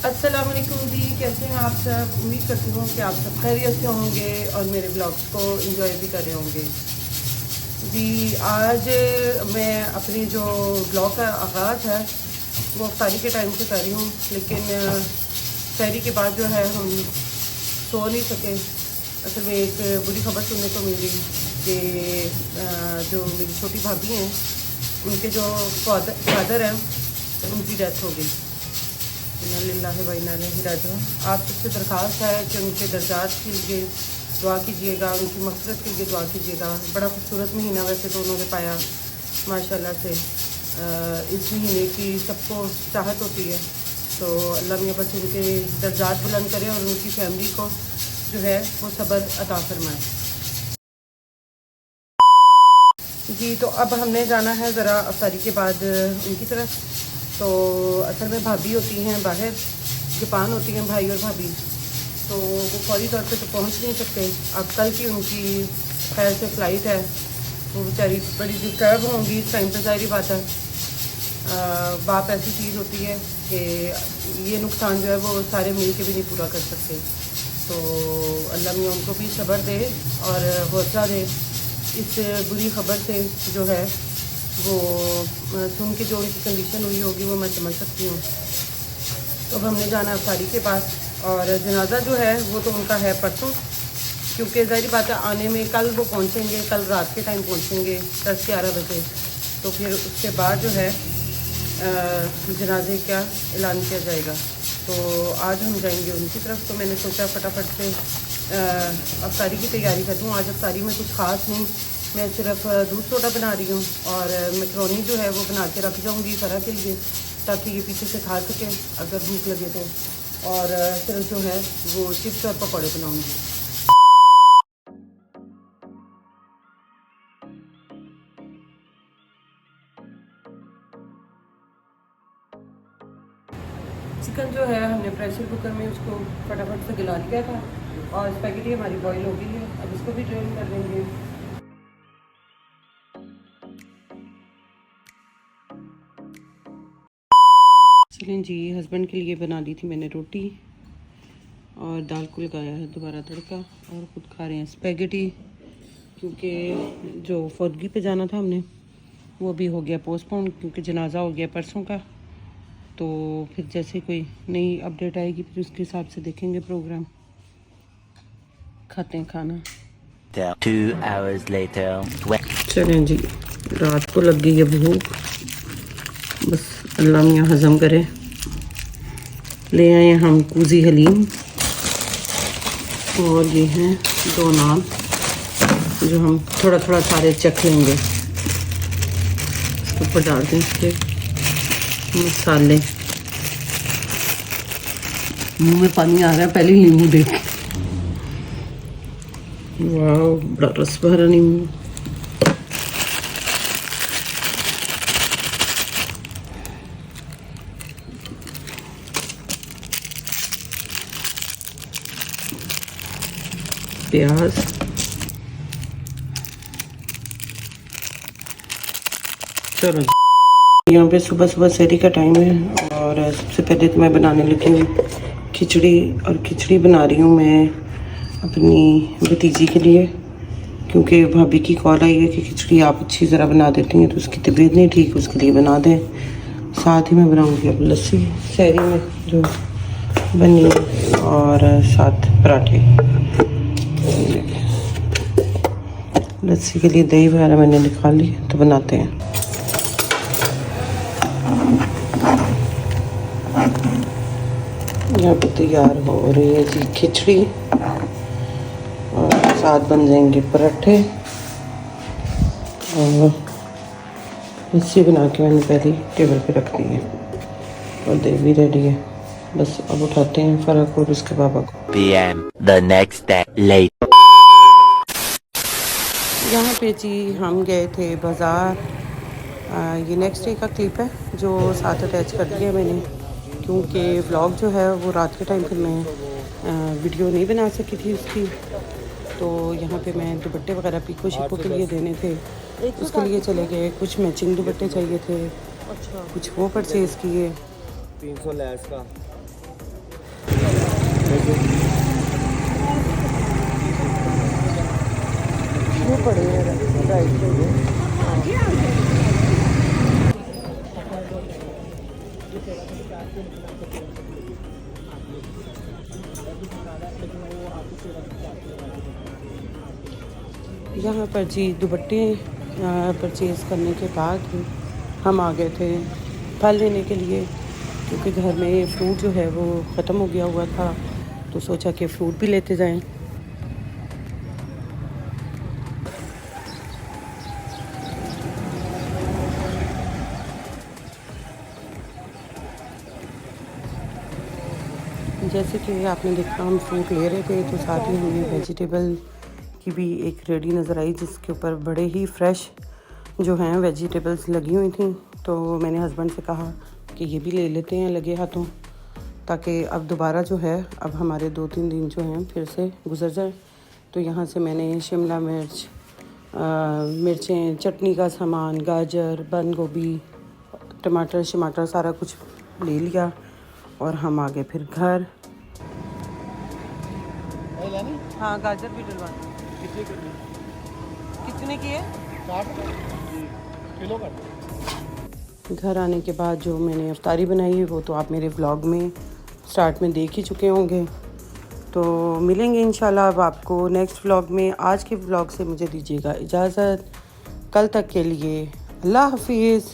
अस्सलाम वालेकुम जी, कैसे हैं आप सब। उम्मीद करती हूँ कि आप सब खैरियत से होंगे और मेरे ब्लॉग्स को एंजॉय भी कर रहे होंगे जी। आज मैं अपनी जो ब्लॉग का आगाज़ है वो अफ्तारी के टाइम से कर रही हूँ, लेकिन अफ्तारी के बाद जो है हम सो नहीं सके। असल में एक बुरी खबर सुनने को मिली कि जो मेरी छोटी भाभी हैं उनके जो फादर हैं उनकी डेथ हो गई। इन्ना व इन्ना इलैहि राजिऊन। आप सबसे दरख्वास्त है कि उनके दर्जात के लिए दुआ कीजिएगा, उनकी मग़फ़िरत के लिए दुआ कीजिएगा। बड़ा खूबसूरत महीना वैसे तो उन्होंने पाया माशाल्लाह से। इस महीने की सबको चाहत होती है, तो अल्लाह मियां बस उनके दर्जात बुलंद करे और उनकी फैमिली को जो है वो सब्र अता फरमाए जी। तो अब हमने जाना है ज़रा अफ्तारी के बाद उनकी तरफ। तो असल में भाभी होती हैं बाहर, जापान होती हैं भाई और भाभी, तो वो फौरी तौर पे तो पहुंच नहीं सकते। अब कल की उनकी खैर से फ़्लाइट है, वो बेचारी बड़ी डिस्टर्ब होंगी इस टाइम पर। ज़ाहिर बात है, बाप ऐसी चीज़ होती है कि ये नुकसान जो है वो सारे मिल के भी नहीं पूरा कर सकते। तो अल्लाह मियां उनको भी सब्र दे और हौसला दे। इस बुरी ख़बर से जो है वो सुन के जो उनकी कंडीशन हुई होगी वो मैं समझ सकती हूँ। तो अब हमने जाना अफ्तारी के पास, और जनाजा जो है वो तो उनका है परसों, क्योंकि ज़ाहिर बात है आने में कल वो पहुँचेंगे, कल रात के टाइम पहुँचेंगे 10-11 बजे। तो फिर उसके बाद जो है जनाजे का ऐलान किया जाएगा। तो आज हम जाएंगे उनकी तरफ। तो मैंने सोचा फटाफट से अफ्तारी की तैयारी कर दूँ। आज अफ्तारी में कुछ ख़ास नहीं, मैं सिर्फ दूध सोडा बना रही हूँ और मैकरोनी जो है वो बना के रख जाऊँगी फ़रा के लिए, ताकि ये पीछे से खा सके अगर भूख लगे तो। और सिर्फ जो है वो चिप्स और पकौड़े बनाऊँगी। चिकन जो है हमने प्रेशर कुकर में उसको फटाफट से गला लिया था, और स्पैगेटी हमारी बॉईल हो गई है। अब इसको भी ड्रेन कर देंगे। चलें जी, हस्बैंड के लिए बना दी थी मैंने रोटी और दाल को लगाया है दोबारा तड़का, और ख़ुद खा रहे हैं स्पैगेटी, क्योंकि जो फौदगी पे जाना था हमने वो भी हो गया पोस्टपोन, क्योंकि जनाजा हो गया परसों का। तो फिर जैसे कोई नई अपडेट आएगी फिर उसके हिसाब से देखेंगे प्रोग्राम। खाते हैं खाना। 2 hours later. चलें जी, रात को लग गई है भूख, बस अल्लाह मियां हज़म करे। ले आए हम कूजी हलीम, और ये हैं 2 नान जो हम थोड़ा थोड़ा सारे चख लेंगे। इसके ऊपर डाल दें इसके मसाले। मुंह में पानी आ रहा है पहले नींबू देख के। वाह, बड़ा रस भरा नींबू। प्याज, चलो यहाँ पे सुबह सुबह सहरी का टाइम है, और सबसे पहले तो मैं बनाने लगी हूँ खिचड़ी। और खिचड़ी बना रही हूँ मैं अपनी भतीजी के लिए, क्योंकि भाभी की कॉल आई है कि खिचड़ी आप अच्छी ज़रा बना देती हैं, तो उसकी तबीयत नहीं ठीक, उसके लिए बना दें। साथ ही मैं बनाऊँगी अब लस्सी सहरी में जो बनी, और साथ पराठे। लस्सी के लिए दही वगैरह मैंने निकाल ली, तो बनाते हैं। यहाँ पे तैयार हो रही है जी खिचड़ी, और साथ बन जाएंगे पराठे। और लस्सी बना के मैंने पहले टेबल पे रख दी है, और दही भी रेडी है। बस अब उठाते हैं फ़र्क और उसके पापा को। PM the next day late. यहाँ पे जी हम गए थे बाज़ार। ये नेक्स्ट डे का क्लिप है जो साथ अटैच कर दिया मैंने, क्योंकि व्लॉग जो है वो रात के टाइम फिर मैं वीडियो नहीं बना सकी थी उसकी। तो यहाँ पे मैं दुपट्टे वगैरह पीको शिको के लिए देने थे, उसके लिए चले गए। कुछ मैचिंग दुपट्टे चाहिए थे, कुछ वो परचेज़ किए। 300 लैस का ये पड़े हैं राइट पे। यहाँ पर जी दुपट्टे परचेज़ करने के बाद हम आ गए थे फल लेने के लिए, क्योंकि घर में फ्रूट जो है वो ख़त्म हो गया हुआ था, तो सोचा कि फ्रूट भी लेते जाएं। जैसे कि आपने देखा हम फ्रूट ले रहे थे, तो साथ ही हमें वेजिटेबल की भी एक रेडी नज़र आई, जिसके ऊपर बड़े ही फ्रेश जो हैं वेजिटेबल्स लगी हुई थी। तो मैंने हस्बैंड से कहा कि ये भी ले लेते हैं लगे हाथों, ताकि अब दोबारा जो है अब हमारे 2-3 दिन जो हैं फिर से गुजर जाए। तो यहाँ से मैंने शिमला मिर्च, मिर्चें, चटनी का सामान, गाजर, बंद गोभी, टमाटर शमाटर सारा कुछ ले लिया और हम आ गए फिर घर। हाँ गाजर भी डलवाना। कितने की है? 60 किलो का। घर आने के बाद जो मैंने इफ्तारी बनाई है वो तो आप मेरे व्लॉग में स्टार्ट में देख ही चुके होंगे। तो मिलेंगे इंशाल्लाह अब आपको नेक्स्ट व्लॉग में। आज के व्लॉग से मुझे दीजिएगा इजाज़त। कल तक के लिए अल्लाह हाफिज़।